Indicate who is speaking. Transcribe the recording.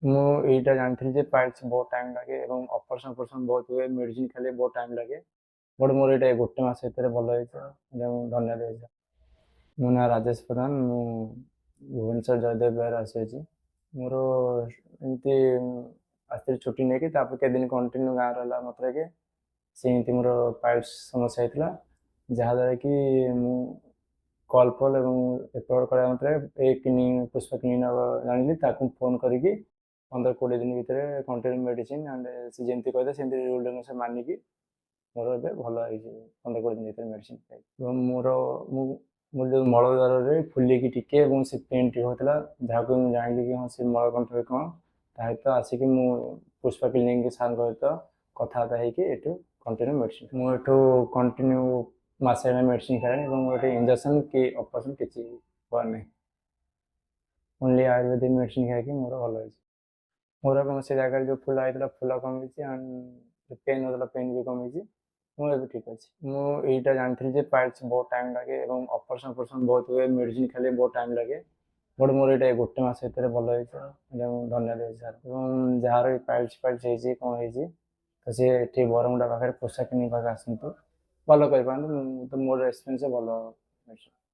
Speaker 1: ମୁଁ ଏଇଟା ଜାଣିଥିଲି ଯେ ପାଇଲ୍ସ ବହୁତ ଟାଇମ୍ ଲାଗେ ଏବଂ ଅପରେସନ୍ ଫପରେସନ୍ ବହୁତ ହୁଏ, ମେଡ଼ିସିନ୍ ଖାଇଲେ ବହୁତ ଟାଇମ୍ ଲାଗେ। ବଟ୍ ମୋର ଏଇଟା ଗୋଟେ ମାସ ଭିତରେ ଭଲ ହେଇଛି ଏବଂ ଧନ୍ୟବାଦ ଦେଇଛି। ମୋ ନାଁ ରାଜେଶ ପ୍ରଧାନ, ମୁଁ ଭୁବନେଶ୍ୱର ଜୟଦେବ ବିହାରରୁ ଆସିଅଛି। ମୋର ଏମିତି ଆସିଥିଲି ଛୁଟି ନେଇକି, ତାପରେ କେତେଦିନ କଣ୍ଟିନ୍ୟୁ ଗାଁ ରହିଲା ମାତ୍ରକେ ସେମିତି ମୋର ପାଇଲ୍ସ ସମସ୍ୟା ହେଇଥିଲା, ଯାହାଦ୍ୱାରା କି ମୁଁ କଲ୍ ଫଲ୍ ଏବଂ ଏପଟ କରିବା ମାତ୍ରେ ଏ ପୁଷ୍ପା କ୍ଲିନିକ୍ ଜାଣିଲି, ତାକୁ ଫୋନ୍ କରିକି 15-20 ଦିନ ଭିତରେ କଣ୍ଟିନ୍ୟୁ ମେଡ଼ିସିନ୍ ଆଣ୍ଡ ସେ ଯେମିତି କହିଲେ ସେମିତି ରୁଲ୍ ରେଗୁଲେସନ୍ ମାନିକି ମୋର ଏବେ ଭଲ ହେଇଛି 15-20 ଦିନ ଭିତରେ ମେଡ଼ିସିନ୍ ଖାଇକି। ଏବଂ ମୋର ଯେଉଁ ମଳଦ୍ୱାରରେ ଫୁଲିକି ଟିକେ ଏବଂ ସେ ପେନ୍ ଟିକେ ହେଉଥିଲା, ଯାହାକୁ ମୁଁ ଜାଣିଲି କି ହଁ ସେ ମଳକଣ୍ଟକ କ'ଣ, ତା ସହିତ ଆସିକି ମୁଁ ପୁଷ୍ପା କ୍ଲିନିକ୍ ସାର୍ଙ୍କ ସହିତ କଥାବାର୍ତ୍ତା ହେଇକି ଏଠୁ କଣ୍ଟିନ୍ୟୁ ମେଡ଼ିସିନ୍, ମୁଁ ଏଠୁ କଣ୍ଟିନ୍ୟୁ ମାସେ ହେଲା ମେଡ଼ିସିନ୍ ଖାଇଲିଣି ଏବଂ ମୋର ଏଠି ଇଞ୍ଜେକ୍ସନ୍ କି ଅପରେସନ୍ କିଛି ହବାର ନାହିଁ। ଓନ୍ଲି ଆୟୁର୍ବେଦିକ ମେଡ଼ିସିନ୍ ଖାଇକି ମୋର ଭଲ ହେଇଛି। ମୋର କୌଣସି ଜାଗାରେ ଯେଉଁ ଫୁଲା ହେଇଥିଲା ଫୁଲା କମିଛି ଆଣ୍ଡ ପେନ୍ ହେଉଥିଲା ପେନ୍ ବି କମିଛି। ମୁଁ ଏବେ ଠିକ୍ ଅଛି। ମୁଁ ଏଇଟା ଜାଣିଥିଲି ଯେ ପାଇଲ୍ସ ବହୁତ ଟାଇମ୍ ଲାଗେ ଏବଂ ଅପରେସନ୍ ଫପରେସନ୍ ବହୁତ ହୁଏ, ମେଡ଼ିସିନ୍ ଖାଇଲେ ବହୁତ ଟାଇମ୍ ଲାଗେ। ବଟ୍ ମୋର ଏଇଟା ଗୋଟେ ମାସ ଭିତରେ ଭଲ ହେଇଛି ଏବଂ ଧନ୍ୟବାଦ ଦେଉଛି ସାର୍। ଏବଂ ଯାହାର ବି ପାଇଲ୍ସ ହେଇଛି କ'ଣ ହେଇଛି ତ ସିଏ ଏଠି ବରମୁଣ୍ଡା ପାଖରେ ପୁଷ୍ପା କ୍ଲିନିକ୍ ପାଖରେ ଆସନ୍ତୁ, ଭଲ କରିପାରନ୍ତି। ମୋର ଏକ୍ସପିରିଏନ୍ସ ଭଲ ମେଡ଼ିସିନ୍।